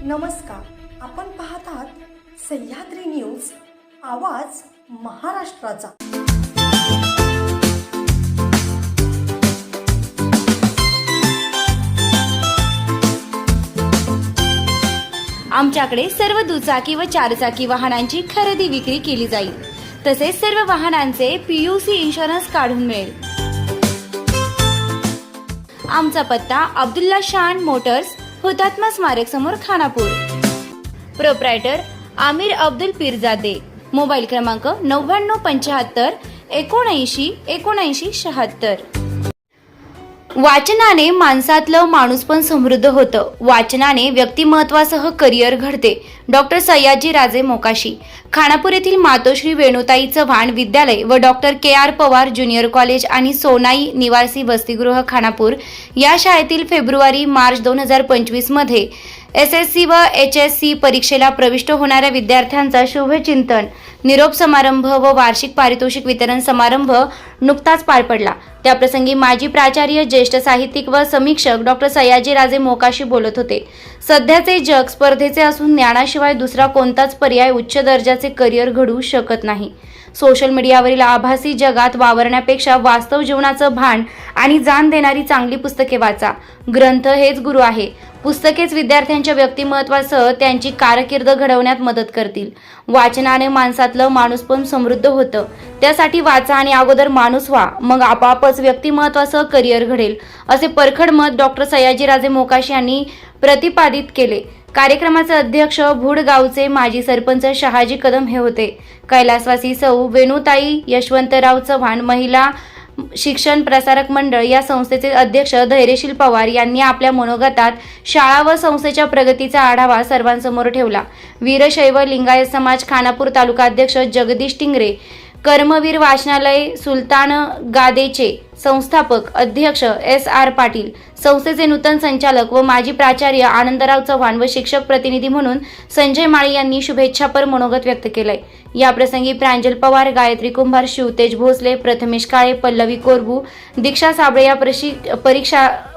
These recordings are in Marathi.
नमस्कार, आपण पाहत आहात सह्याद्री न्यूज, आवाज महाराष्ट्राचा। आमच्याकडे सर्व दुचाकी व चारचाकी वाहनांची खरेदी विक्री केली जाईल। तसेच सर्व वाहनांचे PUC इन्शुरन्स काढून मिळेल। आमचा पत्ता अब्दुल्ला शान मोटर्स, हुतात्मा स्मारक समोर, खानापूर। प्रोप्रायटर आमिर अब्दुल पीरजादे। मोबाईल क्रमांक 9975 79 79 76। वाचनाने माणसातलं माणूसपण समृद्ध होतं। वाचनाने व्यक्तिमत्वासह करिअर घडते। डॉक्टर सयाजी राजे मोकाशी। खानापूर येथील मातोश्री वेणुताई चव्हाण विद्यालय व doctor KR Pawar junior college आणि सोनाई निवासी वसतिगृह खानापूर या शाळेतील फेब्रुवारी-मार्च 2025 मध्ये SSC व HSC परीक्षेला प्रविष्ट होणाऱ्या विद्यार्थ्यांचा शुभचिंतन, निरोप समारंभ व वार्षिक पारितोषिक वितरण समारंभ नुकताच पार पडला। त्याप्रसंगी माजी प्राचार्य, ज्येष्ठ साहित्यिक व समीक्षक डॉक्टर सयाजी राजे मोकाशी बोलत होते। सध्याचे जग स्पर्धेचे असून ज्ञानाशिवाय दुसरा कोणताच पर्याय उच्च दर्जाचे करिअर घडवू शकत नाही। सोशल मीडियावरील आभासी जगात वावरण्यापेक्षा वास्तव जीवनाचं भान आणि जाण देणारी चांगली पुस्तके वाचा। ग्रंथ हेच गुरु आहे। पुस्तकेच विद्यार्थ्यांच्या व्यक्तिमत्वासह त्यांची कारकीर्द घडवण्यात मदत करतील। वाचनाने माणसातलं माणूसपण समृद्ध होतं। त्यासाठी वाचा आणि अगोदर माणूस व्हा, मग आपापच व्यक्तिमत्वासह करिअर घडेल, असे परखड मत डॉक्टर सयाजी राजे मोकाशी यांनी प्रतिपादित केले। कार्यक्रमाचे अध्यक्ष भूडगावचे माजी सरपंच शहाजी कदम हे होते। कैलासवासी सौ वेणुताई यशवंतराव चव्हाण महिला शिक्षण प्रसारक मंडळ या संस्थेचे अध्यक्ष धैर्यशील पवार यांनी आपल्या मनोगतात शाळा व संस्थेच्या प्रगतीचा आढावा सर्वांसमोर ठेवला। वीरशैव लिंगायत समाज खानापूर तालुका अध्यक्ष जगदीश टिंगरे, कर्मवीर वाचनालय सुलतान गादेचे संस्थापक अध्यक्ष SR पाटील, संस्थेचे नूतन संचालक व माजी प्राचार्य आनंदराव चव्हाण व शिक्षक प्रतिनिधी म्हणून संजय माळी यांनी शुभेच्छापर मनोगत व्यक्त केले। या प्रसंगी प्रांजल पवार, गायत्री कुंभार, शिवतेज भोसले, प्रथमेश काळे, पल्लवी कोरबू, दीक्षा साबळे या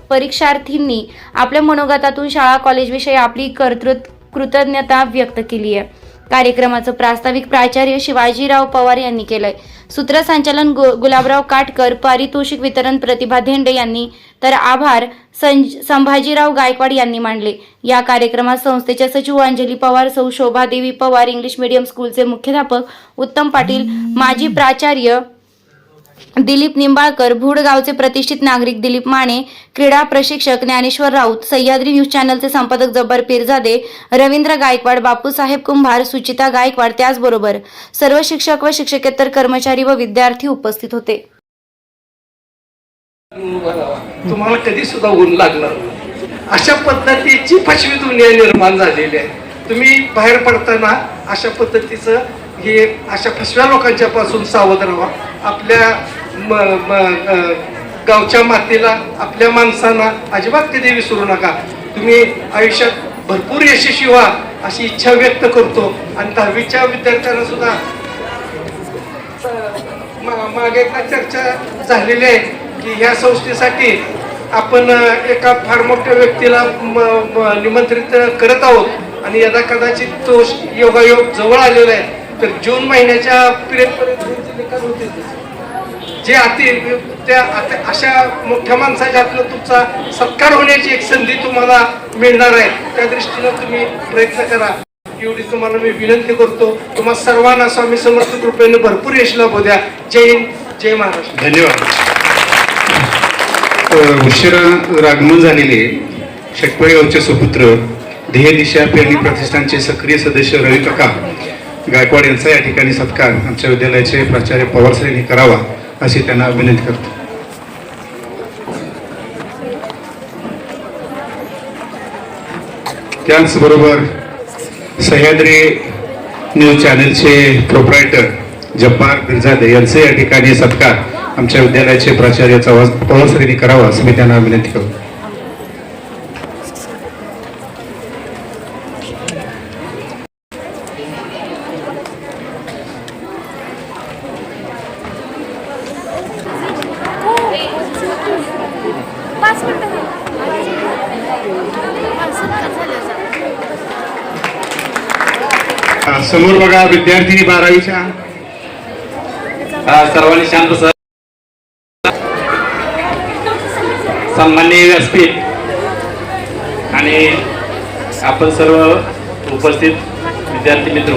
परीक्षार्थींनी आपल्या मनोगतातून शाळा कॉलेजविषयी आपली कृतज्ञता व्यक्त केली आहे। कार्यक्रमाचं प्रास्ताविक प्राचार्य शिवाजीराव पवार यांनी केलंय। सूत्रसंचालन गुलाबराव काटकर, पारितोषिक वितरण प्रतिभा धेंडे यांनी, तर आभार संभाजीराव गायकवाड यांनी मांडले। या कार्यक्रमात संस्थेच्या सचिव अंजली पवार, सौ शोभादेवी पवार, इंग्लिश मीडियम स्कूलचे मुख्याध्यापक उत्तम पाटील, माजी प्राचार्य दिलीप निंबाळकर, भूडगावचे प्रतिष्ठित नागरिक दिलीप माने, क्रीडा प्रशिक्षक ज्ञानेश्वर राऊत, सह्याद्री न्यूज चॅनलचे संपादक जब्बार पीरजादे, रवींद्र गायकवाड, बापूसाहेब कुंभार, सुचिता गायकवाड, त्याचबरोबर सर्व शिक्षक व शिक्षकेतर कर्मचारी व विद्यार्थी उपस्थित होते। तुम्हाला कधी सुद्धा ऊन लागणार अशा पद्धतीची पश्चिमी दुनिया निर्माण झालेली आहे। तुम्ही बाहेर पडताना अशा पद्धतीचं हे अशा फसव्या लोकांच्या पासून सावध राहा। आपल्या गावच्या मातीला, आपल्या माणसांना अजिबात कधी विसरू नका। तुम्ही आयुष्यात भरपूर यशस्वी व्हा अशी इच्छा व्यक्त करतो। आणि 10वीच्या विद्यार्थ्यांना सुद्धा मागे एकदा चर्चा झालेली आहे की ह्या संस्थेसाठी आपण एका फार मोठ्या व्यक्तीला निमंत्रित करत आहोत आणि यदा कदाचित तो योगायोग जवळ आलेला आहे। तर जून महिन्याच्या पिरियडपर्यंत जे अशा मोठ्या माणसाच्या हातून तुमचा सत्कार होण्याची एक संधी तुम्हाला मिळणार आहे। त्या दृष्टीनं तुम्ही प्रयत्न करा एवढी तुम्हाला मी विनंती करतो। तुम्हा सर्वांना स्वामी समर्थ कृपेने भरपूर यश लाभू द्या। जय हिंद, जय महाराष्ट्र। धन्यवाद। उशिरा रागमन झालेले शेटपळे गावचे सुपुत्र ध्येय दिशा पेरणी प्रतिष्ठानचे सक्रिय सदस्य रवी काका गायकवाड यांचा या ठिकाणी सत्कार आमच्या विद्यालयाचे प्राचार्य पवार सर यांनी करावा अशी त्यांना विनंती करतो। त्याचबरोबर सह्याद्री न्यूज चॅनलचे प्रोप्रायटर जब्बार पीरजादे यांचे या ठिकाणी सत्कार आमच्या विद्यालयाचे प्राचार्य पवार सर यांनी करावा असं मी त्यांना विनंती करतो। पाच मिनिटं समोर बघा विद्यार्थिनी 12वीच्या. सर्वांनी शांत सर. सन्माननीय व्यासपीठ आणि आपण सर्व उपस्थित विद्यार्थी मित्र,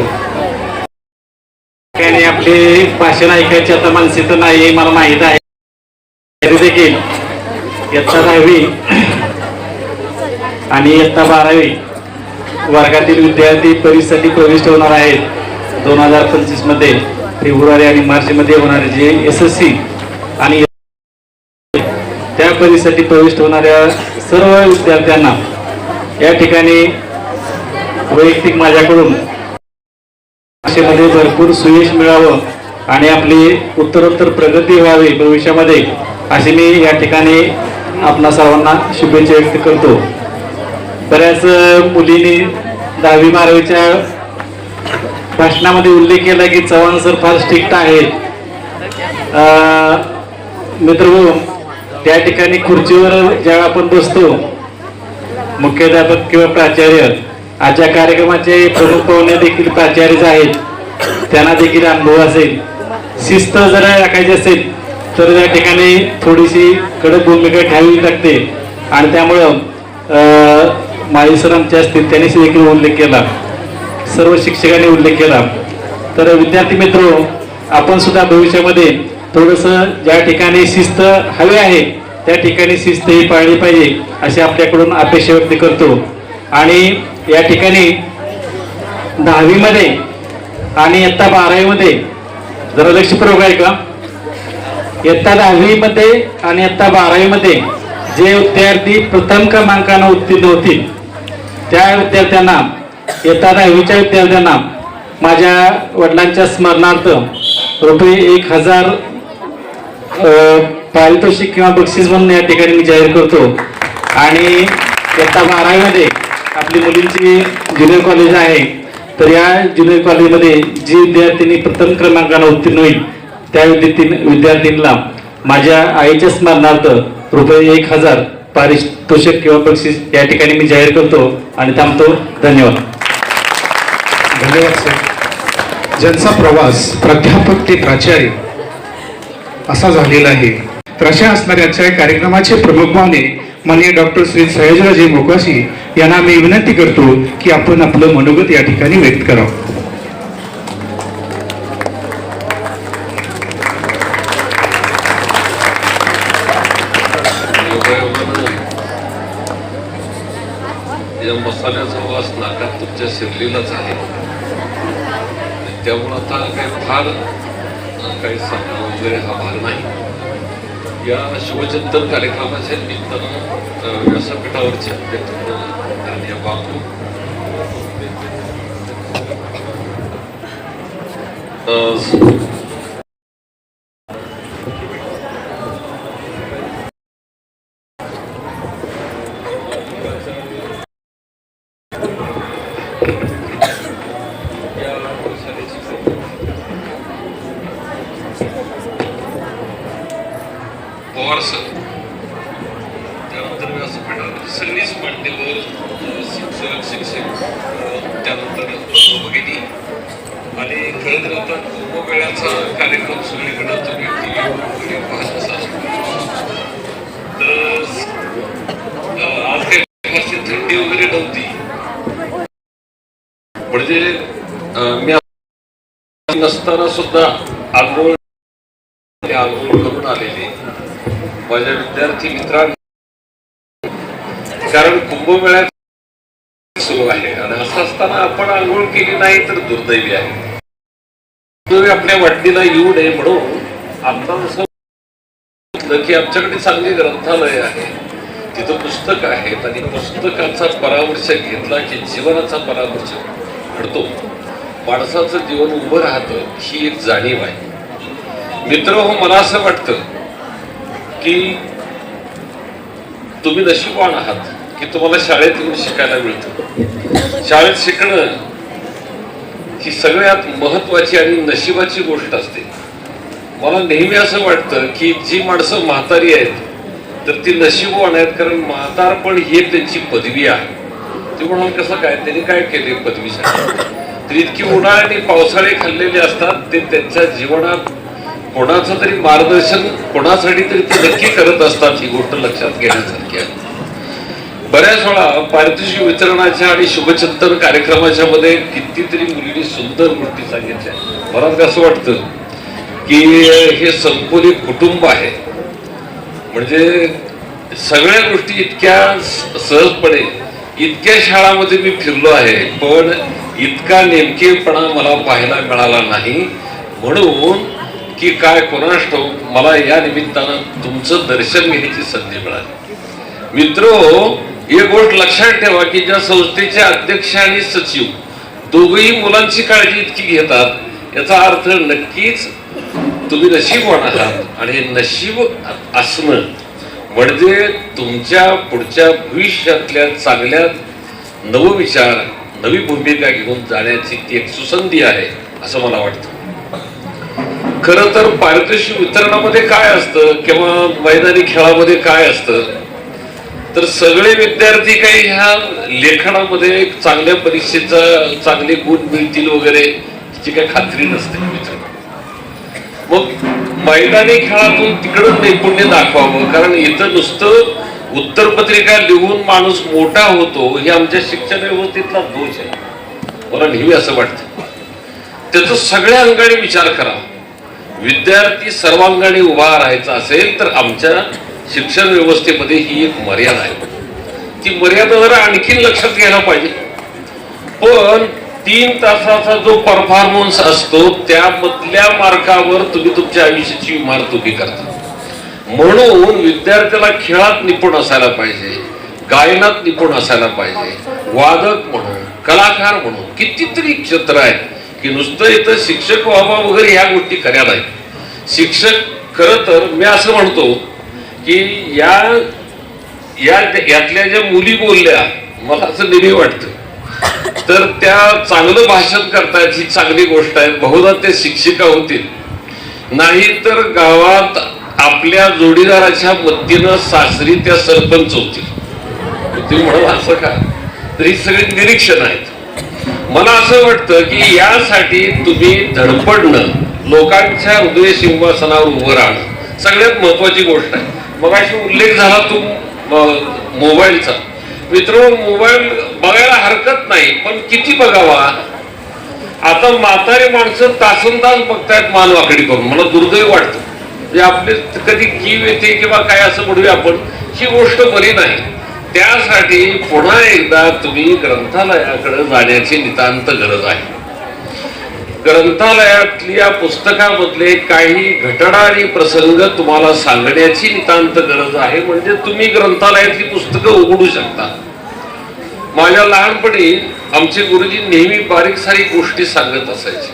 आणि आपले भाषण ऐकायची आता मानसिकता नाही मला माहीत आहे. तरी देखील इयत्ता 10वी आणि इयत्ता 12वी वर्गातील विद्यार्थी परीक्षेसाठी प्रविष्ट होणार आहेत 2025 मध्ये. फेब्रुवारी आणि मार्च मध्ये होणारे जे SSC आणि त्या परीक्षेसाठी प्रविष्ट होणाऱ्या सर्व विद्यार्थ्यांना या ठिकाणी वैयक्तिक माझ्याकडून भाषेमध्ये भरपूर सुयश मिळावं आणि आपली उत्तरोत्तर प्रगती व्हावी भविष्यामध्ये, अशी मी या ठिकाणी आपणा सर्वांना शुभेच्छा व्यक्त करतो. बऱ्याच मुलींनी 10वी 12वीच्या भाषणामध्ये उल्लेख केला की चव्हाण सर फार स्ट्रिक्ट आहेत. मित्र, त्या ठिकाणी खुर्चीवर ज्यावेळी आपण बसतो, मुख्याध्यापक किंवा प्राचार्य, आजच्या कार्यक्रमाचे प्रमुख पाहुणे देखील प्राचार्यच आहेत, त्यांना देखील अनुभव असेल. शिस्त जर राखायची असेल तर त्या ठिकाणी थोडीशी कडक भूमिका ठेवावी लागते आणि त्यामुळं माळी सर आमचे असतील त्यांनी देखील उल्लेख केला, सर्व शिक्षकांनी उल्लेख केला. तर विद्यार्थी मित्र, आपण सुद्धा भविष्यामध्ये थोडंसं ज्या ठिकाणी शिस्त हवी आहे त्या ठिकाणी शिस्त ही पाळली पाहिजे अशी आपल्याकडून अपेक्षा व्यक्त करतो. आणि या ठिकाणी 10वी मध्ये आणि इयत्ता 12वी मध्ये जरा लक्षपूर्वक आहे का, इयत्ता 10वी मध्ये आणि इयत्ता 12वी मध्ये जे विद्यार्थी प्रथम क्रमांकाने उत्तीर्ण होतील त्या विद्यार्थ्यांना, इयत्ता 10वीच्या विद्यार्थ्यांना माझ्या वडिलांच्या स्मरणार्थ ₹1000 पारितोषिक किंवा बक्षीस म्हणून या ठिकाणी मी जाहीर करतो. आणि इयत्ता 12वी मध्ये आपली मुलींची ज्युनियर कॉलेज आहे, तर या ज्युनियर कॉलेजमध्ये जी विद्यार्थिनी प्रथम क्रमांकाने उत्तीर्ण होईल त्या विद्यार्थींना माझ्या आईच्या स्मरणार्थ ₹1000 पारितोषिक किंवा बक्षीस या ठिकाणी मी जाहीर करतो आणि थांबतो. धन्यवाद. धन्यवाद सर. ज्यांचा प्रवास प्राध्यापक ते प्राचार्य असा झालेला आहे, तर अशा असणाऱ्या आजच्या कार्यक्रमाचे प्रमुख पाहुणे माननीय डॉक्टर श्री सयाजीराजे मोकाशी यांना मी विनंती करतो की आपण आपलं मनोगत या ठिकाणी व्यक्त करावं. या मसाल्याचा वास नाकात तुमच्या शिरलेलाच आहे, त्यामुळे आता काही फार काही सांगणं वगैरे हा भाग नाही. या शिवचिंतन कार्यक्रमाच्या निमित्तानं व्यासपीठावरचे अध्यक्ष माननीय बापू, पवार सर, त्यानंतर व्यासपीठावर सगळीच मान्यवर शिक्षक, त्यानंतर भगिनी आणि खरं तर आता कुंभमेळ्याचा कार्यक्रम सगळीकडे तुम्ही पाहत असाल, तर आज काही फारशी थंडी वगैरे नव्हती, म्हणजे मी नसताना सुद्धा आंघोळ करून आलेले माझ्या विद्यार्थी मित्रांनी, कारण कुंभमेळ्यात सुरू आहे आणि असं असताना आपण आंघोळ केली नाही तर दुर्दैवी आहे. तुम्ही आपल्या वाटणीला येऊ नये म्हणून आता असं की आमच्याकडे चांगली ग्रंथालय आहे, तिथं पुस्तक आहेत आणि पुस्तकाचा परामर्श घेतला की जीवनाचा परामर्श घडतो, माणसाचं जीवन उभं राहतं ही एक जाणीव आहे. मित्र हो, मला असं वाटतं की तुम्ही नशीबवान आहात की तुम्हाला शाळेत येऊन शिकायला मिळतं. शाळेत शिकणं ही सगळ्यात महत्वाची आणि नशिबाची गोष्ट असते. मला नेहमी असं वाटतं की जी माणसं म्हातारी आहेत तर ती नशीबवान आहेत, कारण म्हातारपण ही एक त्यांची पदवी आहे. ते म्हणाल कसं काय, त्यांनी काय केले पदवीसाठी, तर इतकी उन्हाळी आणि पावसाळे खाल्लेले असतात ते त्यांच्या जीवनात कोणाचं तरी मार्गदर्शन कोणासाठी तरी ते नक्की करत असतात. ही गोष्ट लक्षात घेण्यासारखी आहे. बऱ्याच वेळा पारितोषिक वितरणाच्या आणि शुभचिंतन कार्यक्रमाच्या मध्ये कितीतरी मुलींनी सुंदर गोष्टी सांगितल्या. मला असं वाटतं की हे संकुलित कुटुंब आहे, म्हणजे सगळ्या गोष्टी इतक्या सहजपणे इतक्या शाळामध्ये मी फिरलो आहे, पण इतका नेमकेपणा मला पाहायला मिळाला नाही. म्हणून की काय कोणास ठाऊक मला या निमित्तानं तुमचं दर्शन घेण्याची संधी मिळाली. मित्रो, एक गोष्ट लक्षात ठेवा की ज्या संस्थेचे अध्यक्ष आणि सचिव दोघेही मुलांची काळजी इतकी घेतात, याचा अर्थ नक्कीच तुम्ही नशीबवान आहात. आणि नशीब असणं म्हणजे तुमच्या पुढच्या भविष्यातल्या चांगल्या नवविचार नवी भूमिका घेऊन जाण्याची ती एक सुसंधी आहे असं मला वाटतं. खरं तर पारितोषिक वितरणामध्ये काय असतं किंवा मैदानी खेळामध्ये काय असतं, तर सगळे विद्यार्थी काही ह्या लेखनामध्ये चांगल्या परीक्षेचा चांगले गुण मिळतील वगैरे याची काही खात्री नसते मित्र. मग मैदानी खेळातून तिकडं नैपुण्य दाखवावं, कारण इथं नुसतं उत्तरपत्रिका लिहून माणूस मोठा होतो हे आमच्या शिक्षण व्यवस्थेतला दोष आहे. मला नेहमी असं वाटतं त्याचा सगळ्या अंगाने विचार करा. विद्यार्थी सर्वांगाने उभा राहायचा असेल तर आमच्या शिक्षण व्यवस्थेमध्ये ही एक मर्यादा आहे. ती मर्यादा जरा आणखीन लक्षात घ्यायला पाहिजे. पण 3 तासाचा जो परफॉर्मन्स असतो त्यामधल्या मार्कावर तुम्ही तुमच्या आयुष्याची इमारत उभी करता. म्हणून विद्यार्थ्याला खेळात निपुण असायला पाहिजे, गायनात निपुण असायला पाहिजे, वादक म्हणून कलाकार म्हणून कितीतरी क्षेत्र आहेत की नुसतं इथं शिक्षक व्हावा वगैरे ह्या गोष्टी खऱ्या नाहीत. शिक्षक खरं तर मी असं म्हणतो की यातल्या ज्या मुली बोलल्या मला असं नेहमी वाटतं तर त्या चांगलं भाषण करतायत ही चांगली गोष्ट आहे. बहुधा त्या शिक्षिका होतील, नाही तर गावात आपल्या जोडीदाराच्या मदतीनं सासरी त्या सरपंच होतील. तुम्ही म्हणाल असं का, तर ही सगळी निरीक्षण आहेत. मला असं वाटतं की यासाठी तुम्ही धडपडणं, लोकांच्या हृदय सिंहासनावर उभं राहणं सगळ्यात महत्वाची गोष्ट आहे. मग अशी उल्लेख झाला मोबाईलचा. मित्र, मोबाईल बघायला हरकत नाही, पण किती बघावा. आता म्हातारी माणसं तासनतास बघतायत मान वाकडी करून. मला दुर्दैव वाटतं, म्हणजे आपले कधी कीव येते किंवा काय असं म्हणूया आपण, ही गोष्ट बरी नाही. त्यासाठी पुन्हा एकदा तुम्ही ग्रंथालयाकडे जाण्याची नितांत गरज आहे. ग्रंथालयातल्या पुस्तकामधले काही घटना आणि प्रसंग तुम्हाला सांगण्याची नितांत गरज आहे, म्हणजे तुम्ही ग्रंथालयातली पुस्तकं उघडू शकता. माझ्या लहानपणी आमचे गुरुजी नेहमी बारीक सारीक गोष्टी सांगत असायचे.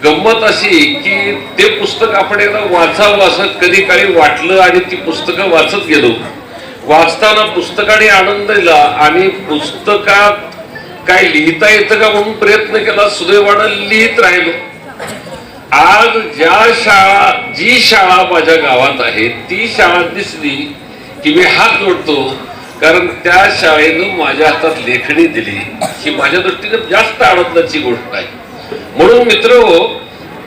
गंमत अशी की ते पुस्तक आपण एकदा वाचावं असं कधी काळी वाटलं आणि ती पुस्तकं वाचत गेलो. वाचताना पुस्तकाने आनंद दिला आणि पुस्तकात काय लिहिता येतं का म्हणून प्रयत्न केला. सुदैवानं लिहित राहिलो. आज जी शाळा माझ्या गावात आहे ती शाळा दिसली की मी हात जोडतो, कारण त्या शाळेनं माझ्या हातात लेखणी दिली. ही माझ्या दृष्टीने जास्त आनंदाची गोष्ट आहे. म्हणून मित्रहो,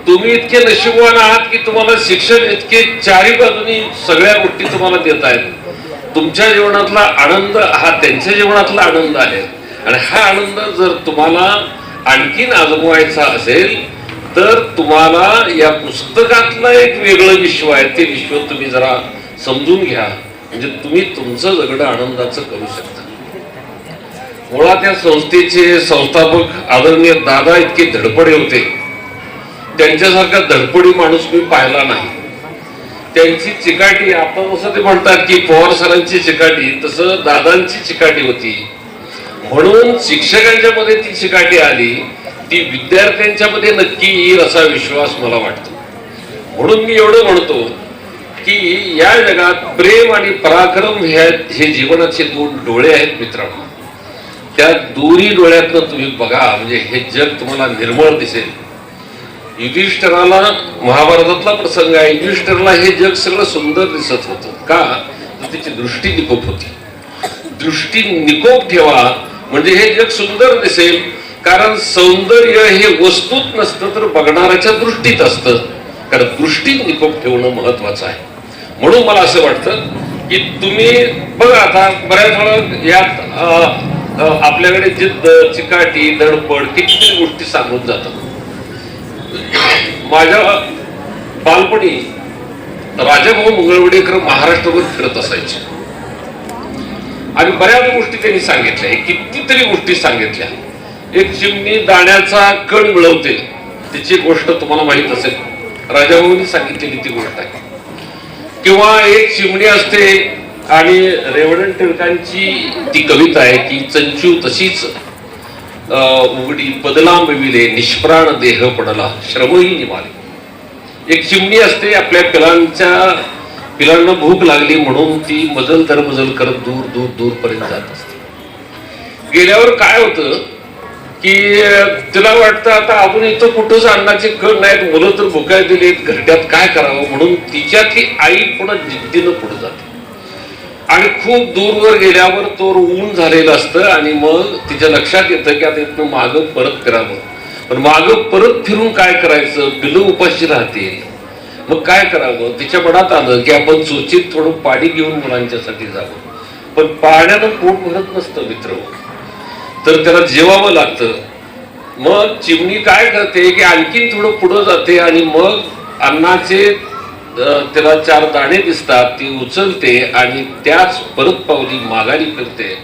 तुम्ही इतके नशीबवान आहात की तुम्हाला शिक्षण इतके चारी बाजूनी सगळ्या गोष्टी तुम्हाला देत आहेत. तुमच्या जीवनातला आनंद हा त्यांच्या जीवनातला आनंद आहे. आणि हा आनंद जर तुम्हाला आणखीन आजमावायचा असेल तर तुम्हाला या पुस्तकातलं एक वेगळं विश्व आहे, ते विश्व तुम्ही जरा समजून घ्या, म्हणजे तुम्ही तुमचं जगणं आनंदाचं करू शकता. मुळात या संस्थेचे संस्थापक आदरणीय दादा इतके धडपडे होते. त्यांच्यासारखा धडपडी माणूस मी पाहिला नाही. त्यांची चिकाटी, आपण जसं ते म्हणतात की पवार सरांची चिकाटी, तसं दादांची चिकाटी होती. म्हणून शिक्षकांच्या मध्ये ती चिकाटी आली, ती विद्यार्थ्यांच्या मध्ये नक्की येईल असा विश्वास मला वाटतो. म्हणून मी एवढं म्हणतो की या जगात प्रेम आणि पराक्रम हे जीवनाचे 2 डोळे आहेत मित्रांनो. त्या दोन्ही डोळ्यातनं तुम्ही बघा, म्हणजे हे जग तुम्हाला निर्मळ दिसेल. युधिष्ठिराला महाभारतातला प्रसंग आहे. युधिष्ठिराला हे जग सगळं सुंदर दिसत होतं. का, तर त्याची दृष्टी निकोप होती. दृष्टी निकोप ठेवा म्हणजे हे जग सुंदर दिसेल. कारण सौंदर्य हे वस्तूत नसतं तर बघणाऱ्याच्या दृष्टीत असतं, कारण दृष्टीत निकोप ठेवणं महत्वाचं आहे. म्हणून मला असं वाटतं की तुम्ही बघा, आता बऱ्याच वेळा यात आपल्याकडे जिद्द, चिकाटी, धडपड कितीतरी गोष्टी सांगून जातात. माझ्या बालपणी राजाभाऊ मंगळवडेकर महाराष्ट्रभर फिरत असायचे आणि बऱ्याच गोष्टी त्यांनी सांगितल्या, कितीतरी गोष्टी सांगितल्या. एक चिमणी दाण्याचा कण मिळवते, तिची गोष्ट तुम्हाला माहित असेल, राजाभाऊंनी सांगितलेली ती गोष्ट आहे. किंवा एक चिमणी असते आणि रेवणन टिळकांची ती कविता आहे की चंचू तशीच उघडी पदलांबविले, निष्प्राण देह पडला श्रमही निमाले. एक चिमणी असते, आपल्या पिलांना भूक लागली म्हणून ती मजल दर मजल करत दूर दूर दूर पर्यंत जात असते. गेल्यावर काय होतं की तिला वाटतं आता अजून इथं कुठंच अन्नाचे कण नाहीत, मुलं तर भुकाय दिलीत, घरट्यात काय करावं, म्हणून तिच्या ती आई पुन्हा जिद्दीनं पुढे जाते आणि खूप दूरवर गेल्यावर तो ऊन झालेलं असतं आणि मग तिच्या लक्षात येतं की आता इथनं मागं परत फिरावं. पण मागं परत फिरून काय करायचं, पिलं उपाशी राहतील, मग काय करावं. तिच्या मनात आलं की आपण चोचीत थोडं पाणी घेऊन मुलांच्यासाठी जावं. पण पाण्यानं पोट भरत नसतं मित्र, तर त्याला जेवावं लागतं. मग चिमणी काय करते की आणखीन थोडं पुढं जाते आणि मग अन्नाचे त्याला 4 दाणे दिसतात, ती उचलते आणि त्याच परत पावली माघारी फिरते.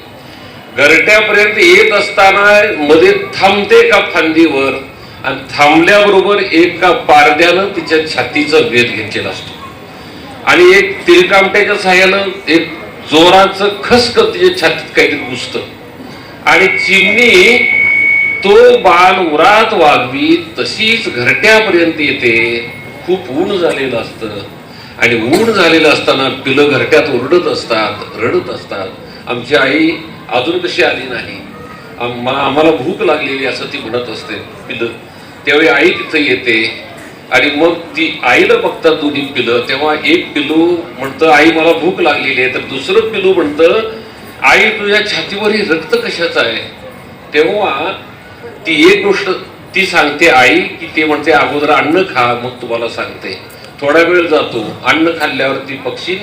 घरट्यापर्यंत येत असताना मध्ये थांबते एका फांदीवर आणि थांबल्याबरोबर एका पारद्यानं तिच्या छातीचा वेध घेतलेला असतो आणि एक तिरकामट्याच्या साह्यानं एक जोराचं खसखस तिच्या छातीत काहीतरी घुसतं आणि चिमणी तो बाण उरात वागवी तशीच घरट्यापर्यंत येते. खूप ऊन झालेलं असतं आणि ऊन झालेलं असताना पिलं घरट्यात ओरडत असतात, रडत असतात. आमची आई अजून कशी आली नाही, आम्हाला भूक लागलेली असं ती म्हणत असते पिलं. त्यावेळी आई तिथं येते आणि मग ती आईला बघतात दोन्ही पिलं. तेव्हा एक पिलू म्हणतं आई मला भूक लागलेली आहे, तर दुसरं पिलू म्हणतं आई तुझ्या छातीवर हे रक्त कशाचं आहे. तेव्हा ती एक गोष्ट ती सांगते आई की ते म्हणते अगोदर अन्न खा मग तुम्हाला सांगते. थोडा वेळ जातो, अन्न खाल्ल्यावर ती पक्षी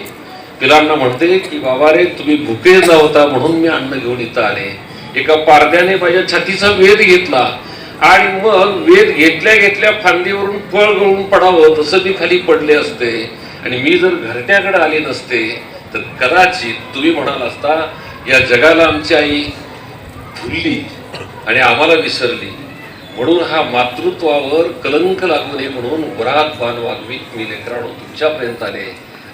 पिलांना म्हणते की बाबा रे तुम्ही भुके होता म्हणून मी अन्न घेऊन इथं आले. एका पारद्याने माझ्या छातीचा वेध घेतला आणि मग वेध घेतल्या घेतल्या फांदीवरून फळ गळून पडावं तसं मी खाली पडले असते आणि मी जर घरट्याकडे आले नसते तर कदाचित तुम्ही म्हणाल असता या जगाला आमची आई भुलली आणि आम्हाला विसरली, म्हणून हा मातृत्वावर कलंक लागू नये म्हणून वरात बाण वागवीत मी लेकरांनो तुमच्यापर्यंत आले.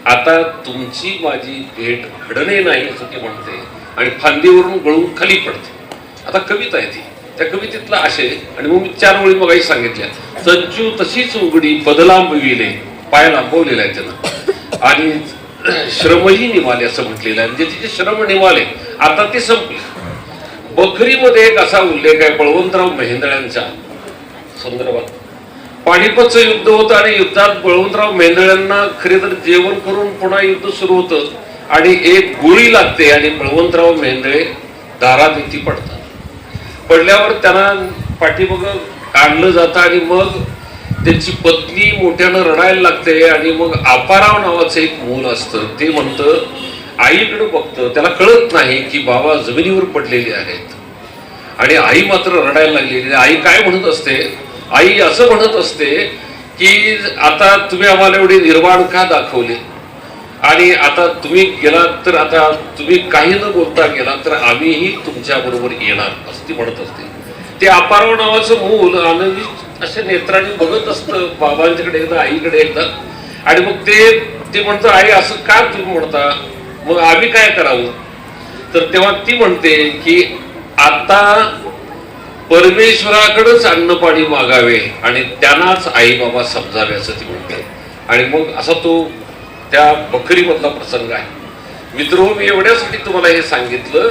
आता तुमची माझी भेट घडणे नाही असं ती म्हणते आणि फांदीवरून गळून खाली पडते. आता कविता आहे ती, त्या कवितेतला आशय आणि मग मी 4 ओळी मगाही सांगितल्या. चंचू तशीच उघडी पदलांबविले, पाय लांबवलेला आहे त्यानं आणि श्रमही निमाले असं म्हटलेलं आहे. म्हणजे तिचे श्रम निमाले आता ते संपले. बखरीमध्ये एक असा उल्लेख आहे बळवंतराव मेहेंदळ्यांच्या संदर्भात. पानिपतचं युद्ध होतं आणि युद्धात बळवंतराव मेहेंदळ्यांना खरे तर जेवण करून पुन्हा युद्ध सुरू होतं आणि एक गोळी लागते आणि बळवंतराव मेहेंदळे दारात इथे पडतात. पडल्यावर त्यांना पाठीमाग काढलं जातं आणि मग त्यांची पत्नी मोठ्यानं रडायला लागते आणि मग आपाराव नावाचं एक मूल असतं ते म्हणतं आईकडे बघतं, त्याला कळत नाही की बाबा जमिनीवर पडलेले आहेत आणि आई मात्र रडायला लागलेली. आई काय म्हणत असते, आई असं म्हणत असते की आता तुम्ही आम्हाला एवढे निर्वाण का दाखवले आणि आता तुम्ही गेलात तर आता तुम्ही काही न बोलता गेला तर आम्हीही तुमच्या बरोबर येणार असं ती म्हणत असते. ते अपाराव नावाचं मूल आनंदी अशा नेत्राने बघत असतं बाबांच्याकडे एकदा आईकडे एकदा आणि मग ते म्हणतं आई असं का तुम्ही म्हणता, मग आम्ही काय करावं. तर तेव्हा ती म्हणते की आता परमेश्वराकडेच अन्न पाणी मागावे आणि त्यांनाच आई बाबा समजावे असं ती म्हणते. आणि मग असा तो त्या बकरीमधला प्रसंग आहे. मित्रो, मी एवढ्यासाठी तुम्हाला हे सांगितलं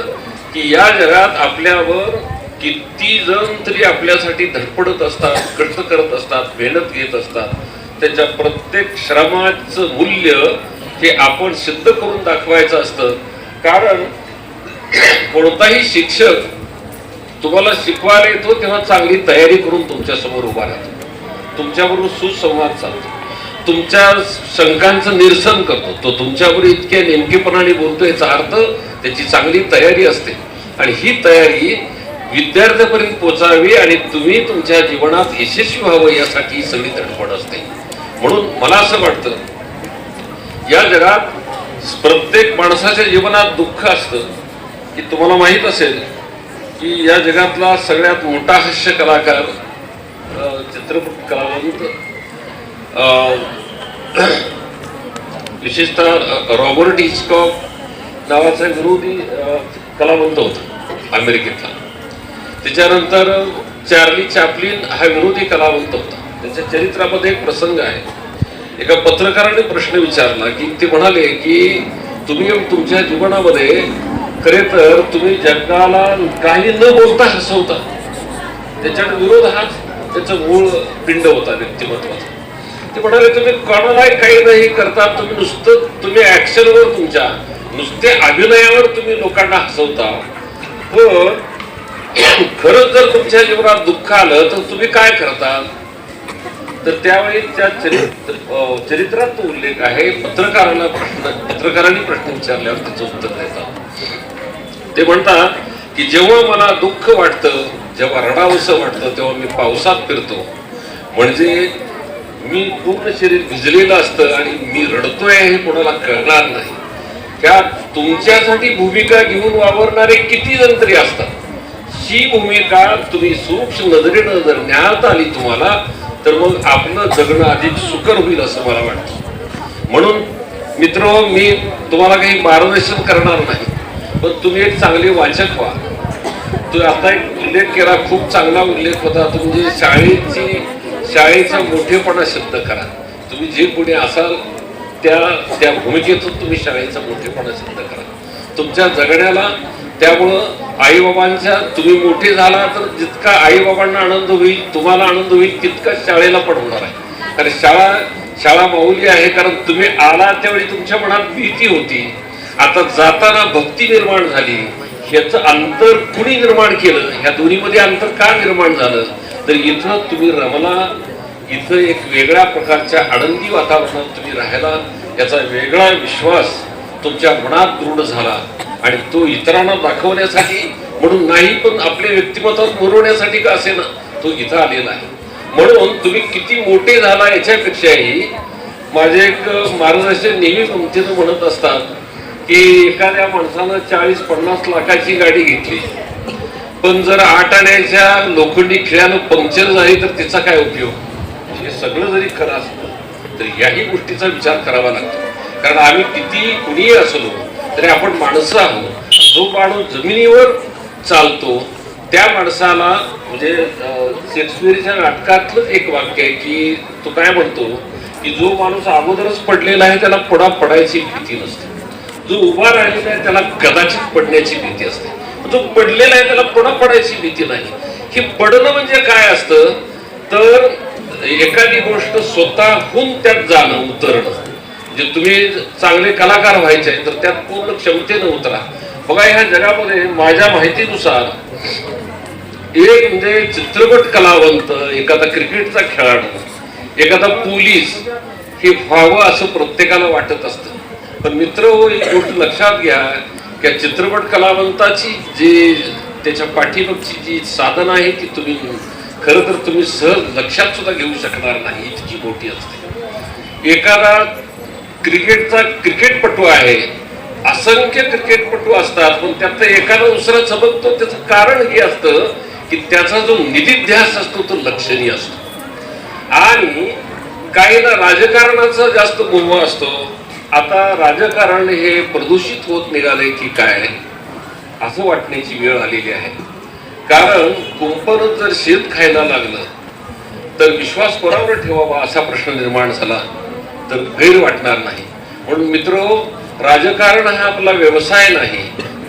की या जगात आपल्यावर किती जण तरी आपल्यासाठी धडपडत असतात, कष्ट करत असतात, मेहनत घेत असतात. त्याच्या प्रत्येक श्रमाचं मूल्य हे आपण सिद्ध करून दाखवायचं असतं. कारण कोणताही शिक्षक तुम्हाला शिकवायला येतो तेव्हा चांगली तयारी करून तुमच्या समोर उभा राहतो, तुमच्याबरोबर सुसंवाद साधतो, तुमच्या शंकांचं निरसन करतो. तो तुमच्याबरोबर इतक्या नेमकेपणाने बोलतो याचा अर्थ त्याची चांगली तयारी असते. आणि ही तयारी विद्यार्थ्यापर्यंत पोहोचावी आणि तुम्ही तुमच्या जीवनात यशस्वी व्हावं यासाठी ही सगळी धडपड असते. म्हणून मला असं वाटतं, या जगात प्रत्येक माणसाच्या जीवनात दुःख असतं. की तुम्हाला माहीत असेल की या जगातला सगळ्यात मोठा हास्य कलाकार, चित्रपट कलावंत, विशेषतः रॉबर्ट हिचकॉक नावाचा विरोधी कलावंत होता अमेरिकेतला. त्याच्यानंतर चार्ली चॅपलिन हा विरोधी कलावंत होता. त्याच्या चरित्रामध्ये एक प्रसंग आहे. एका पत्रकाराने प्रश्न विचारला की ते म्हणाले की तुम्ही तुमच्या जीवनामध्ये खरे तर तुम्ही जगाला काही न बोलता हसवता. त्याच्या विरोध हाच त्याचं मूळ पिंड होता व्यक्तिमत्वाचा. ते म्हणाले तुम्ही कोणालाही काही नाही करता, तुम्ही ऍक्शनवर, तुमच्या नुसते अभिनयावर तुम्ही लोकांना हसवता. पण खरंच जर तुमच्या जीवनात दुःख आलं तर तुम्ही काय करता? तर त्यावेळी त्या चरित्रात तो उल्लेख आहे. पत्रकारांनी प्रश्न विचारल्यावर त्याचं उत्तर देतात. ते म्हणतात की जेव्हा मला दुःख वाटतं, जेव्हा रडावंसं वाटतं, तेव्हा मी पावसात फिरतो. म्हणजे मी पूर्ण शरीर भिजलेलं असतं आणि मी रडतोय हे कोणाला कळणार नाही. त्या तुमच्यासाठी भूमिका घेऊन वावरणारे किती जण तरी असतात. ही भूमिका तुम्ही सूक्ष्म नजरेनं जर ज्ञात आली तुम्हाला, तर मग आपलं जगणं अधिक सुकर होईल असं मला वाटतं. म्हणून मित्र, मी तुम्हाला काही मार्गदर्शन करणार नाही, पण तुम्ही एक चांगले वाचक व्हा. तुम्ही आता एक उल्लेख केला, खूप चांगला उल्लेख होता. तुम्ही शाळेचा मोठेपणा सिद्ध करा. तुम्ही जे कोणी असाल त्या भूमिकेतून तुम्ही शाळेचा मोठेपणा सिद्ध करा तुमच्या जगण्याला. त्यामुळं आईबाबांच्या, तुम्ही मोठे झाला तर जितका आईबाबांना आनंद होईल, तुम्हाला आनंद होईल, तितका शाळेला पण होणार आहे. कारण शाळा माऊली आहे. कारण तुम्ही आला त्यावेळी तुमच्या मनात भीती होती, आता जाताना भक्ती निर्माण झाली. ह्याचं अंतर कुणी निर्माण केलं? ह्या दोन्हीमध्ये अंतर का निर्माण झालं? तर इथं तुम्ही रमला, इथं एक वेगळ्या प्रकारच्या आनंदी वातावरणात तुम्ही राहायला, याचा वेगळा विश्वास तुमच्या मनात दृढ झाला. आणि तो इतरांना दाखवण्यासाठी म्हणून नाही, पण आपल्या व्यक्तिमत्वात मुरवण्यासाठी का असेना तो इथं आलेला आहे. म्हणून तुम्ही किती मोठे झाला याच्यापेक्षाही माझे एक मार्गदर्शक नेहमी गमतीनं म्हणत असतात की एखाद्या माणसानं 40-50 लाखाची गाडी घेतली, पण जर 8 आण्याच्या लोखंडी खिळ्यानं पंक्चर झाली तर त्याचा काय उपयोग? हे सगळं जरी खरं असलं तर याही गोष्टीचा विचार करावा लागतो. कारण आम्ही किती कुणीही असलो तरी आपण माणसं आहोत. जो माणूस जमिनीवर चालतो त्या माणसाला, म्हणजे शेक्सपियरच्या नाटकातलं एक वाक्य आहे की तो काय म्हणतो की जो माणूस अगोदरच पडलेला आहे त्याला पुढा पडायची भीती नसते. जो उभा राहिलेला आहे त्याला कदाचित पडण्याची भीती असते. जो पडलेला आहे त्याला पुढा पडायची भीती नाही. हे पडणं म्हणजे काय असतं तर एखादी गोष्ट स्वतःहून त्यात जाणं, उतरणं. म्हणजे तुम्ही चांगले कलाकार व्हायचे तर त्यात पूर्ण क्षमतेनं उतरा. बघा, ह्या जगामध्ये माझ्या माहितीनुसार एक म्हणजे चित्रपट कलावंत, एखादा क्रिकेटचा खेळाडू, एखादा पोलीस हे व्हावं असं प्रत्येकाला वाटत असतं. पण मित्र, एक गोष्ट लक्षात घ्या की चित्रपट कलावंताची जी त्याच्या पाठीमागची जी साधना आहे ती तुम्ही खरं तर तुम्ही सहज लक्षात सुद्धा घेऊ शकणार नाही, इतकी मोठी असते. एखादा क्रिकेटपटू आहे, असंख्य क्रिकेटपटू असतात, पण त्यात एखादा दुसरा चमकतो. त्याचं कारण हे असतं की त्याचा जो निधिध्यास असतो तो लक्षणीय असतो. आणि काहींना राजकारणाचा जास्त मोह असतो. आता राजकारण हे प्रदूषित होत निघाले की काय असं वाटण्याची वेळ आलेली आहे. कारण कुंपण जर शेत खायला लागलं तर विश्वास कोणावर ठेवावा असा प्रश्न निर्माण झाला तर गैर वाटणार नाही. म्हणून मित्रो, राजकारण हा आपला व्यवसाय नाही,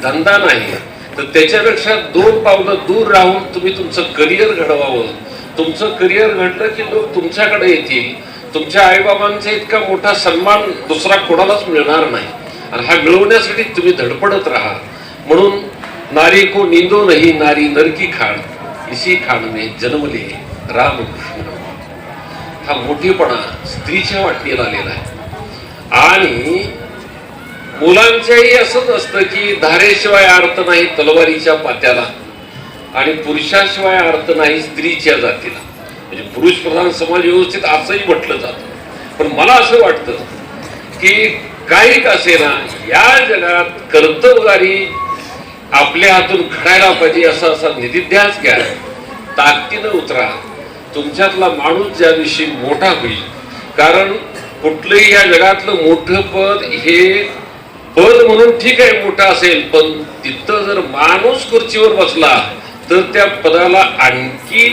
धंदा नाही. तर त्याच्यापेक्षा 2 पावलं दूर राहून तुम्ही तुमचं करिअर घडवावं. तुमचं करिअर घडलं की लोक तुमच्याकडे येतील. तुमच्या आईबाबांचा इतका मोठा सन्मान दुसरा कोणालाच मिळणार नाही. आणि हा मिळवण्यासाठी तुम्ही धडपडत राहा. म्हणून नारी को नींदो नहीं नारी नर की खाण, इसी खाण में जन्म ले रामकृष्ण. हा मोठेपणा स्त्रीच्या वाटणीला आलेला आहे. आणि मुलांच्याही असंच असतं की धारेशिवाय अर्थ नाही तलवारीच्या पात्याला, आणि पुरुषाशिवाय अर्थ नाही स्त्रीच्या जातीला. म्हणजे पुरुष प्रधान समाज व्यवस्थित असंही म्हटलं जातं. पण मला असं वाटतं की काही का असेना या जगात कर्तबगारी आपल्या हातून घडायला पाहिजे असा निधिध्यास घ्या. ताकदीनं उतरा. तुमच्यातला माणूस ज्या दिवशी मोठा होईल, कारण कुठलंही या जगातलं मोठं पद हे पद म्हणून ठीक आहे मोठं असेल, पण तिथं जर माणूस खुर्चीवर बसला तर त्या पदाला आणखी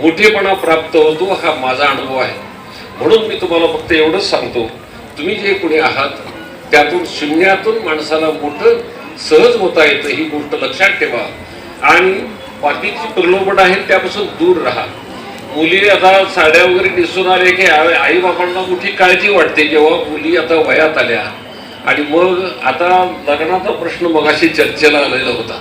मोठेपणा प्राप्त होतो. हा माझा अनुभव आहे. म्हणून मी तुम्हाला फक्त एवढंच सांगतो, तुम्ही जे कोणी आहात त्यातून शून्यातून माणसाला मोठं सहज होता येतं ही गोष्ट लक्षात ठेवा. आणि बाकीची प्रलोभन आहेत त्यापासून दूर राहा. मुली आता साड्या वगैरे दिसून आले की आई बाबांना मोठी काळजी वाटते जेव्हा मुली आता वयात आल्या. आणि मग आता लग्नाचा प्रश्न मगाशी चर्चेला आलेला होता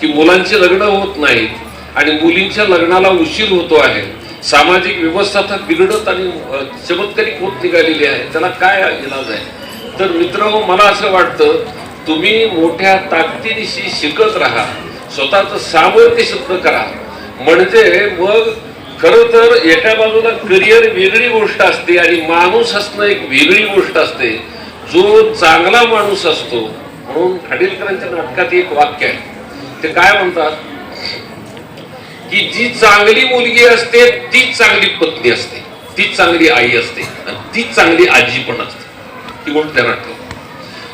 की मुलांची लग्न होत नाहीत आणि मुलींच्या लग्नाला उशीर होतो आहे. सामाजिक व्यवस्था तर बिघडत आणि चमत्कारिक होत निघालेली आहे. त्याला काय इलाज आहे? तर मित्रांनो, मला असं वाटतं तुम्ही मोठ्या ताकदीनिशी शिकत राहा, स्वतःचं सामर्थ्य सिद्ध करा. म्हणजे मग खरं तर एका बाजूला करिअर वेगळी गोष्ट असते आणि माणूस असणं एक वेगळी गोष्ट असते. जो चांगला माणूस असतो, म्हणून खाडीलकरांच्या नाटकात एक वाक्य आहे, ते काय म्हणतात की जी चांगली मुलगी असते तीच चांगली पत्नी असते, तीच चांगली आई असते आणि तीच चांगली आजी पण असते. ही गोष्ट ध्यानात ठेवा.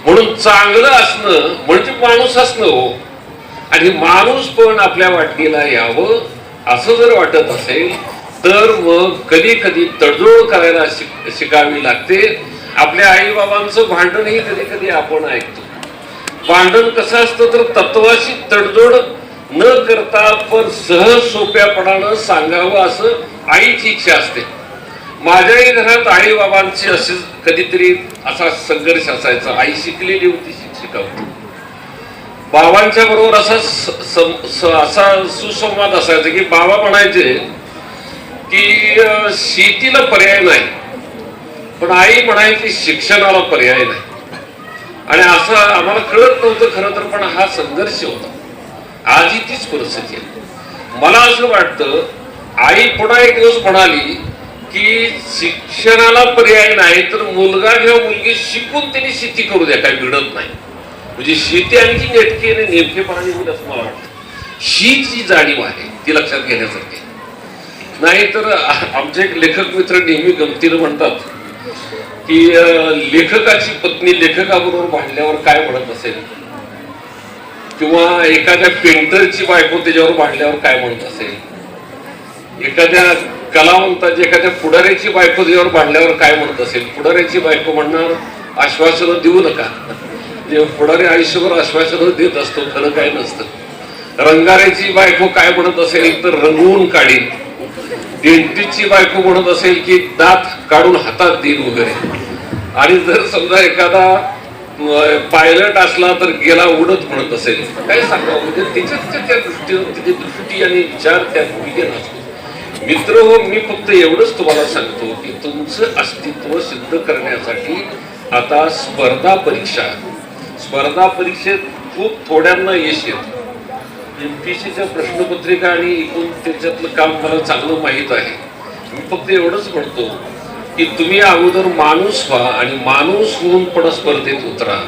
म्हणून चांगलं असणं म्हणजे माणूस असणं हो. आणि माणूस पण आपल्या वाटणीला यावं असं जर वाटत असेल तर मग कधी कधी तडजोड करायला शिकावी लागते. आपल्या आई बाबांचं भांडणही कधी कधी आपण ऐकतो. भांडण कसं असतं तर तत्वाशी तडजोड न करता पण सहज सोप्यापणानं सांगावं असं आईची इच्छा असते. माझ्याही घरात आई बाबांची अशी कधीतरी असा संघर्ष असायचा. आई शिकलेली होती, शिक्षिका होती. बाबांच्या बरोबर असा सुसंवाद असायचा की बाबा म्हणायचे की शेतीला पर्याय नाही, पण आई म्हणायची शिक्षणाला पर्याय नाही. आणि असं आम्हाला कळत नव्हतं खरं तर, पण हा संघर्ष होता. आजही तीच परिस्थिती आहे. मला असं वाटतं आई पुन्हा एक दिवस म्हणाली की शिक्षणाला पर्याय नाही तर मुलगा किंवा मुलगी शिकून त्यांनी शेती करू द्या, काही बिघडत नाही. म्हणजे शेती आणखी नेटकी आणि नेमकेपणाने होईल असं मला वाटतं. ही जी जाणीव आहे ती लक्षात घेण्यासारखी. नाही तर आमचे एक लेखक मित्र नेहमी गमतीनं म्हणतात की लेखकाची पत्नी लेखकाबरोबर भांडल्यावर काय म्हणत असेल, किंवा एखाद्या पेंटरची बायको त्याच्यावर भांडल्यावर काय म्हणत असेल, एखाद्या कलावंताची एखाद्या पुढाऱ्याची बायको त्याच्यावर भांडल्यावर काय म्हणत असेल. पुढाऱ्याची बायको म्हणणार आश्वासनं देऊ नका. पुढारी आयुष्यभर आश्वासनं देत असतो, खरं काय नसतं. रंगाऱ्याची बायको काय म्हणत असेल तर रंगवून काढीन. डेंटिस्टची बायको म्हणत असेल की दात काढून हातात देईन वगैरे. आणि जर समजा एखादा पायलट असला तर गेला उडत म्हणत असेल. काय सांगावं, म्हणजे त्याच्या त्या दृष्टीनं तिची दृष्टी आणि विचार त्या भूमिकेत असतो. मित्र हो, मी फक्त एवढंच तुम्हाला सांगतो की तुमचं अस्तित्व सिद्ध करण्यासाठी आता स्पर्धा परीक्षेत खूप थोड्यांना यश येतं. एमपीसीच्या प्रश्नपत्रिका आणि एकूण त्याच्यातलं काम मला चांगलं माहीत आहे. मी फक्त एवढंच म्हणतो की तुम्ही अगोदर माणूस व्हा आणि माणूस होऊन पण स्पर्धेत उतरा.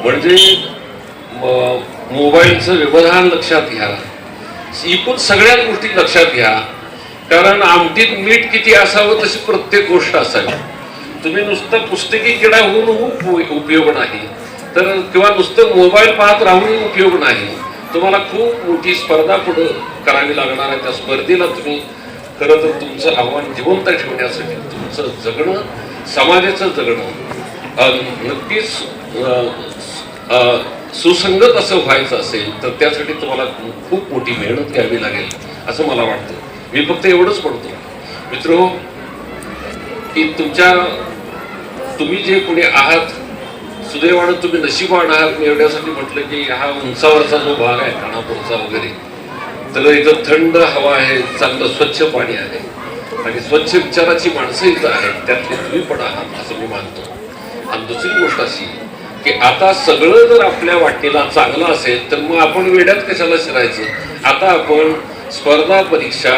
म्हणजे मोबाईलचं व्यवधान लक्षात घ्या, एकूण सगळ्याच गोष्टी लक्षात घ्या. कारण आमटीत मीठ किती असावं तशी प्रत्येक गोष्ट असावी. तुम्ही नुसतं पुस्तकी किडा होऊन उपयोग नाही, तर किंवा नुसतं मोबाईल पाहत राहूनही उपयोग नाही. तुम्हाला खूप मोठी स्पर्धा पुढे करावी लागणार आहे. त्या स्पर्धेला तुम्ही खरं तर तुमचं आव्हान जिवंत ठेवण्यासाठी तुमचं जगणं, समाजाचं जगणं नक्कीच सुसंगत असं व्हायचं असेल तर त्यासाठी तुम्हाला खूप मोठी मेहनत घ्यावी लागेल असं मला वाटतं. मी फक्त एवढंच म्हणतो मित्रो की तुम्ही जे कोणी आहात सुदैवानं तुम्ही नशिबान आहात. मी एवढ्यासाठी म्हटलं की हा उंचावरचा जो भाग आहे खानापूरचा वगैरे, तर इथं थंड हवा आहे, चांगलं स्वच्छ पाणी आहे आणि स्वच्छ विचाराची माणसं इथं आहेत, त्यातले तुम्ही पण आहात असं मी मानतो. आणि दुसरी गोष्ट अशी की आता सगळं जर आपल्या वाटेला चांगलं असेल तर मग आपण वेड्यात कशाला शिरायचं. आता आपण स्पर्धा परीक्षा,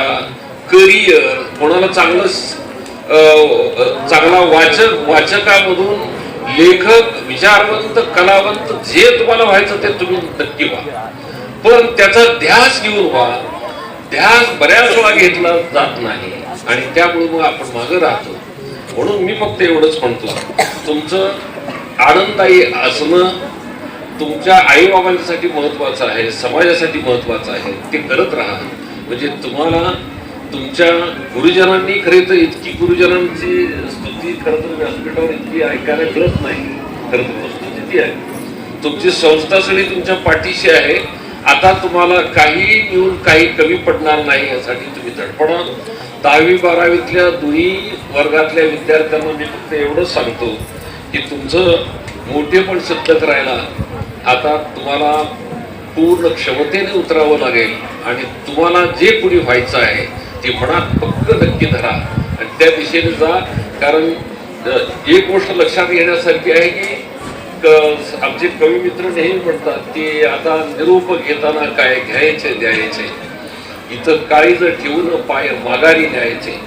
करिअर, कोणाला चांगला वाचकामधून लेखक, विचारवंत, कलावंत जे तुम्हाला व्हायचं ते तुम्ही नक्की व्हा, पण त्याचा ध्यास घेऊन व्हा. ध्यास बऱ्याच वेळा घेतला जात नाही आणि त्यामुळे मग आपण मागं राहतो. म्हणून मी फक्त एवढंच म्हणतो, तुमचं आनंददायी असणं तुमच्या आईबाबांसाठी महत्वाचं आहे, समाजासाठी महत्वाचं आहे. ते करत राहा. म्हणजे तुम्हाला तुमच्या गुरुजनांनी, खरे तर इतकी गुरुजनांची स्तुती खरं तर व्यासपीठावर इतकी ऐकायला मिळत नाही. खरं तर वस्तुस्थिती आहे, तुमची संस्था सगळी तुमच्या पाठीशी आहे. आता तुम्हाला काही मिळून काही कमी पडणार नाही यासाठी तुम्ही धडपडा. 10वी 12वीतल्या दोन्ही वर्गातल्या विद्यार्थ्यांना मी फक्त एवढंच सांगतो की तुमचं मोठेपण सिद्ध करायला आता तुम्हाला पूर्ण क्षमतेने उतरावं लागेल आणि तुम्हाला जे पुढे व्हायचं आहे ते मनात पक्क नक्की धरा आणि त्या दिशेने जा. कारण एक गोष्ट लक्षात घेण्यासारखी आहे की आमचे कवी मित्र नेहमी म्हणतात की आता निरोप घेताना काय घ्यायचे द्यायचे, इथं काळीज ठेवून पाय माघारी न्यायचे.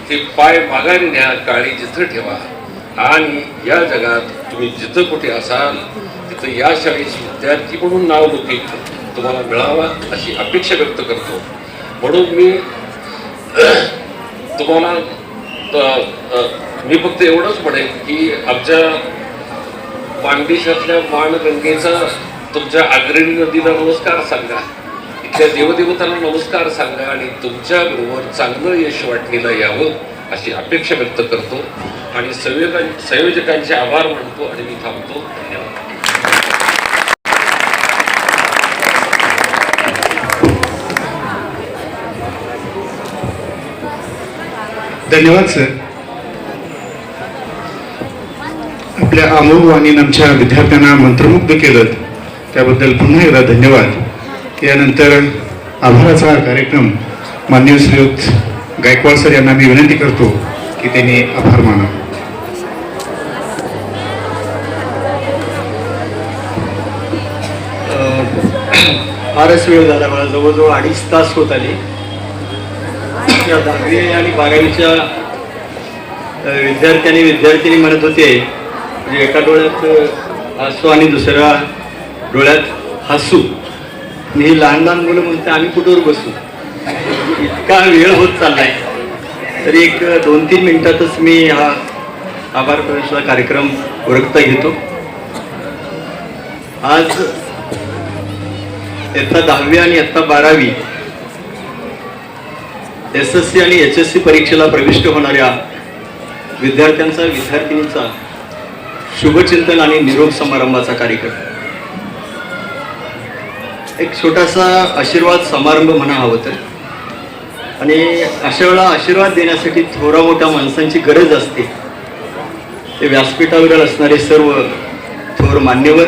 ते पाय माघारी न्या, काळी जिथं ठेवा आणि या जगात तुम्ही जिथं कुठे असाल तिथं या शाळेचे विद्यार्थी म्हणून नाव लौकिक तुम्हाला मिळावा अशी अपेक्षा व्यक्त करतो. म्हणून मी तुम्हाला मी फक्त एवढंच म्हणेन की आमच्या मानदेशातल्या माणगंगेचा तुमच्या अग्रणी नदीला नमस्कार सांगा, इथल्या देवदेवतांना नमस्कार सांगा आणि तुमच्या बरोबर चांगलं यश वाटणीला यावं अशी अपेक्षा व्यक्त करतो आणि संयोजकांचे आभार मानतो आणि मी थांबतो. धन्यवाद. धन्यवाद सर. आपल्या अमोघ वाणीने आमच्या विद्यार्थ्यांना मंत्रमुग्ध केलं त्याबद्दल पुन्हा एकदा धन्यवाद. यानंतर आभाराचा कार्यक्रम माननीय श्रीयुत गायकवाड सर यांना मी विनंती करतो की त्यांनी आभार माना. फारच वेळ झाला, मला जवळजवळ 2.5 तास होत आले. या 10वी आणि 12वीच्या विद्यार्थ्यांनी म्हणत होते म्हणजे एका डोळ्यात हसू आणि दुसऱ्या डोळ्यात हसू. आणि ही लहान लहान मुलं म्हणते आम्ही कुठवर बसू, इतका वेळ होत चाललाय. तरी एक 2-3 मिनिटातच मी हा आभार प्रवेशचा कार्यक्रम उरकता घेतो. आज इयत्ता 10वी आणि इयत्ता 12वी SSC आणि HSC परीक्षेला प्रविष्ट होणाऱ्या विद्यार्थ्यांचा, विद्यार्थिनींचा शुभचिंतन आणि निरोप समारंभाचा कार्यक्रम. एक छोटासा आशीर्वाद समारंभ म्हणा हवं तर. आणि अशा वेळेला आशीर्वाद देण्यासाठी थोरा मोठ्या माणसांची गरज असते. ते व्यासपीठावर असणारे सर्व थोर मान्यवर.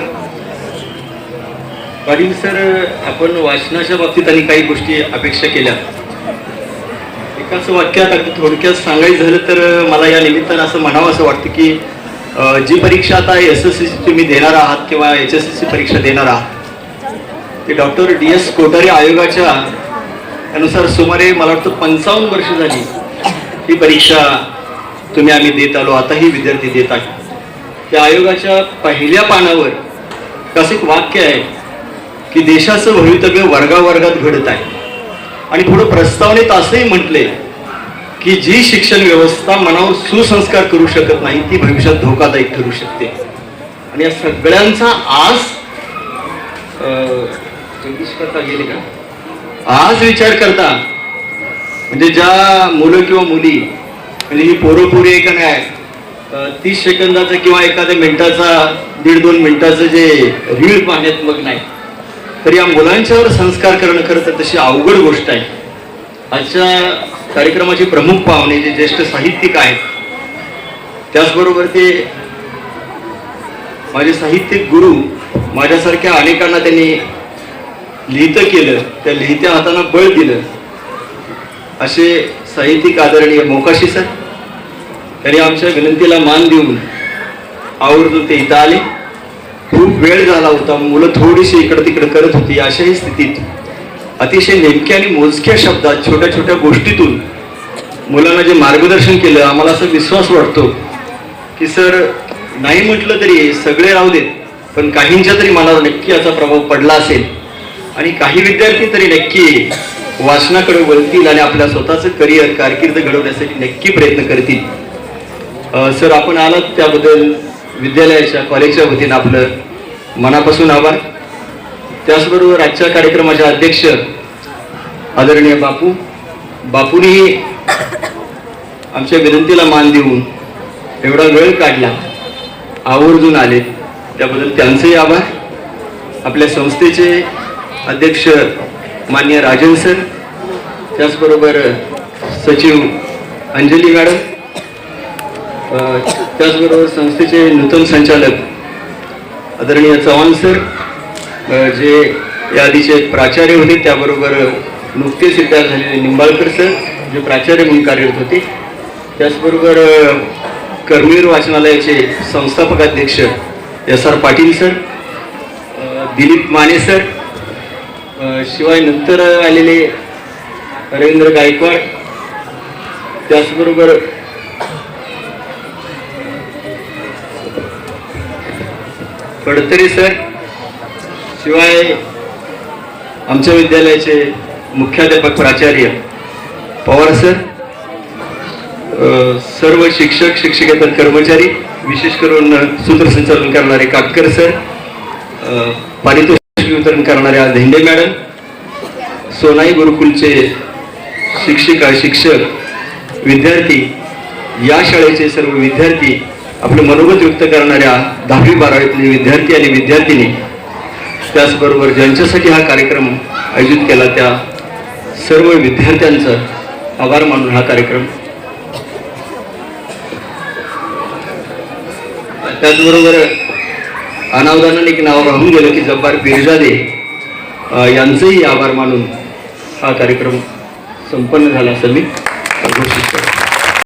पाटील सर, आपण वाचनाच्या बाबतीत आणि काही गोष्टी अपेक्षा केल्या. एकाच वाक्यात अगदी थोडक्यात सांगायचं झालं तर मला या निमित्तानं असं म्हणावं असं वाटतं की जी परीक्षा आता SSC तुम्ही देणार आहात किंवा HSC परीक्षा देणार आहात ते डॉक्टर DS कोठारी आयोगाच्या अनुसार सुमारे मला वाटतं 55 वर्ष झाली ही परीक्षा आम्ही देत आलो, आताही विद्यार्थी देत आहेत. त्या आयोगाच्या पहिल्या पानावर कसं एक वाक्य आहे की देशाचं भवितव्य वर्गावर्गात घडत आहे. आणि पुढे प्रस्तावनेत असंही म्हटले की जी शिक्षण व्यवस्था मनावर सुसंस्कार करू शकत नाही ती भविष्यात धोकादायक ठरू शकते. आणि या सगळ्यांचा आज विचार करता म्हणजे ज्या मुलं किंवा मुली म्हणजे ही पोरं आहे का नाही 30 सेकंदाचा किंवा एखाद्या मिनिटाचा 1.5-2 मिनिटाचं जे रील पाहण्यात मग नाही तर या मुलांच्यावर संस्कार करणं खरं तर तशी अवघड गोष्ट आहे. आजच्या कार्यक्रमाचे प्रमुख पाहुणे जे ज्येष्ठ साहित्यिक आहेत त्याचबरोबर ते माझे साहित्यिक गुरु, माझ्यासारख्या अनेकांना त्यांनी लिहितं केलं, त्या लिहित्या हातांना बळ दिलं, असे साहित्यिक आदरणीय मोकाशी सर, त्यांनी आमच्या विनंतीला मान देऊन आवर्जून ते इथं आले. खूप वेळ झाला होता, मुलं थोडीशी इकडं तिकडं करत होती. अशाही स्थितीत अतिशय नेमक्या आणि मोजक्या शब्दात छोट्या छोट्या गोष्टीतून मुलांना जे मार्गदर्शन केलं, आम्हाला असा विश्वास वाटतो की सर नाही म्हटलं तरी सगळे राहू देत, पण काहींच्या तरी मनावर नक्की याचा प्रभाव पडला असेल आणि काही विद्यार्थी तरी नक्की वाचनाकडे वळतील आणि आपल्या स्वतःचं करिअर कारकीर्द घडवण्यासाठी नक्की प्रयत्न करतील. सर आपण आलात त्याबद्दल विद्यालयाच्या कॉलेजच्या वतीनं आपलं मनापासून आभार. त्याचबरोबर आजच्या कार्यक्रमाचे अध्यक्ष आदरणीय बापूंनी आमच्या विनंतीला मान देऊन एवढा वेळ काढला, आवर्जून आले, त्याबद्दल त्यांचेही आभार. आपल्या संस्थेचे अध्यक्ष माननीय राजन सर, त्याचबरोबर सचिव अंजली मॅडम, त्याचबरोबर संस्थेचे नूतन संचालक आदरणीय चव्हाण सर, जे या आधीचे प्राचार्य होते, त्याबरोबर नुकतेच रिटायर झालेले निंबाळकर सर जे प्राचार्य म्हणून कार्यरत होते, त्याचबरोबर कर्मवीर वाचनालयाचे संस्थापक अध्यक्ष SR Patil sir, Dilip Mane sir, शिवाय नंतर आलेले रवींद्र गायकवाड, त्याचबरोबर फडतरे सर, शिवाय आमच्या विद्यालयाचे मुख्याध्यापक प्राचार्य पवार सर, सर्व शिक्षक शिक्षकेतर कर्मचारी, विशेष करून सूत्रसंचालन करणारे काटकर सर, पारितोषिक वितरण करणाऱ्या धेंडे मॅडम, सोनाई गुरुकुलचे शिक्षिका शिक्षक विद्यार्थी, या शाळेचे सर्व विद्यार्थी, आपलं मनोगत व्यक्त करणाऱ्या 10वी 12वीतले विद्यार्थी आणि विद्यार्थिनी, त्याचबरोबर ज्यांच्यासाठी हा कार्यक्रम आयोजित केला त्या सर्व विद्यार्थ्यांचं आभार मानून हा कार्यक्रम. त्याचबरोबर अनावधानाने एक नाव राहून गेलं की जब्बार पीरजादे, यांचेही आभार मानून हा कार्यक्रम संपन्न झाला असं मी घोषित